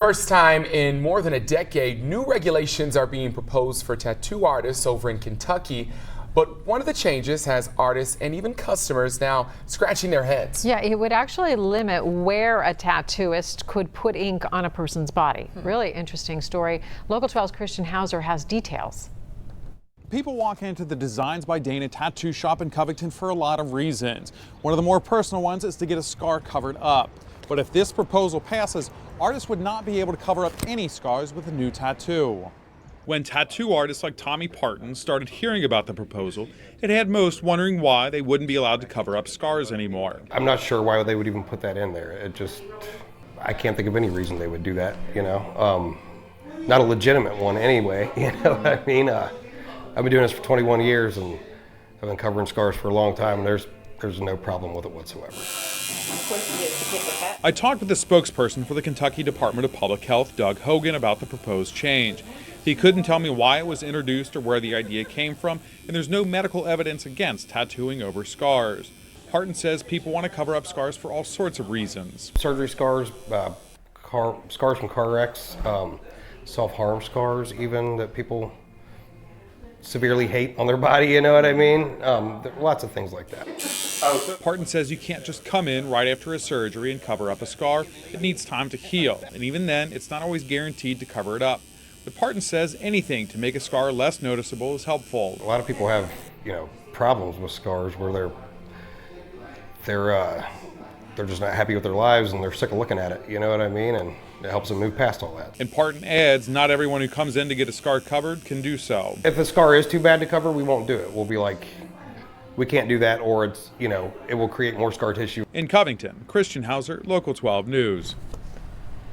First time in more than a decade, new regulations are being proposed for tattoo artists over in Kentucky. But one of the changes has artists and even customers now scratching their heads. Yeah, it would actually limit where a tattooist could put ink on a person's body. Really interesting story. Local 12's Christian Hauser has details. People walk into the Designs by Dana tattoo shop in Covington for a lot of reasons. One of the more personal ones is to get a scar covered up. But if this proposal passes, artists would not be able to cover up any scars with a new tattoo. When tattoo artists like Tommy Partin started hearing about the proposal, it had most wondering why they wouldn't be allowed to cover up scars anymore. I'm not sure why they would even put that in there. I can't think of any reason they would do that, you know. Not a legitimate one anyway, you know what I mean? I've been doing this for 21 years and I've been covering scars for a long time, and there's no problem with it whatsoever. I talked with the spokesperson for the Kentucky Department of Public Health, Doug Hogan, about the proposed change. He couldn't tell me why it was introduced or where the idea came from, and there's no medical evidence against tattooing over scars. Partin says people want to cover up scars for all sorts of reasons. Surgery scars, scars from car wrecks, self-harm scars even that people severely hate on their body, you know what I mean? Lots of things like that. Partin says you can't just come in right after a surgery and cover up a scar. It needs time to heal, and even then, it's not always guaranteed to cover it up. But Partin says anything to make a scar less noticeable is helpful. A lot of people have, you know, problems with scars where they're just not happy with their lives and they're sick of looking at it, you know what I mean? And it helps them move past all that. And Partin adds, not everyone who comes in to get a scar covered can do so. If the scar is too bad to cover, we won't do it. We'll be like, we can't do that, or it's, you know, it will create more scar tissue. In Covington, Christian Hauser, Local 12 News.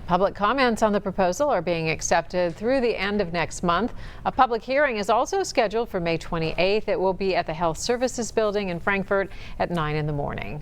Public comments on the proposal are being accepted through the end of next month. A public hearing is also scheduled for May 28th. It will be at the Health Services Building in Frankfort at 9 in the morning.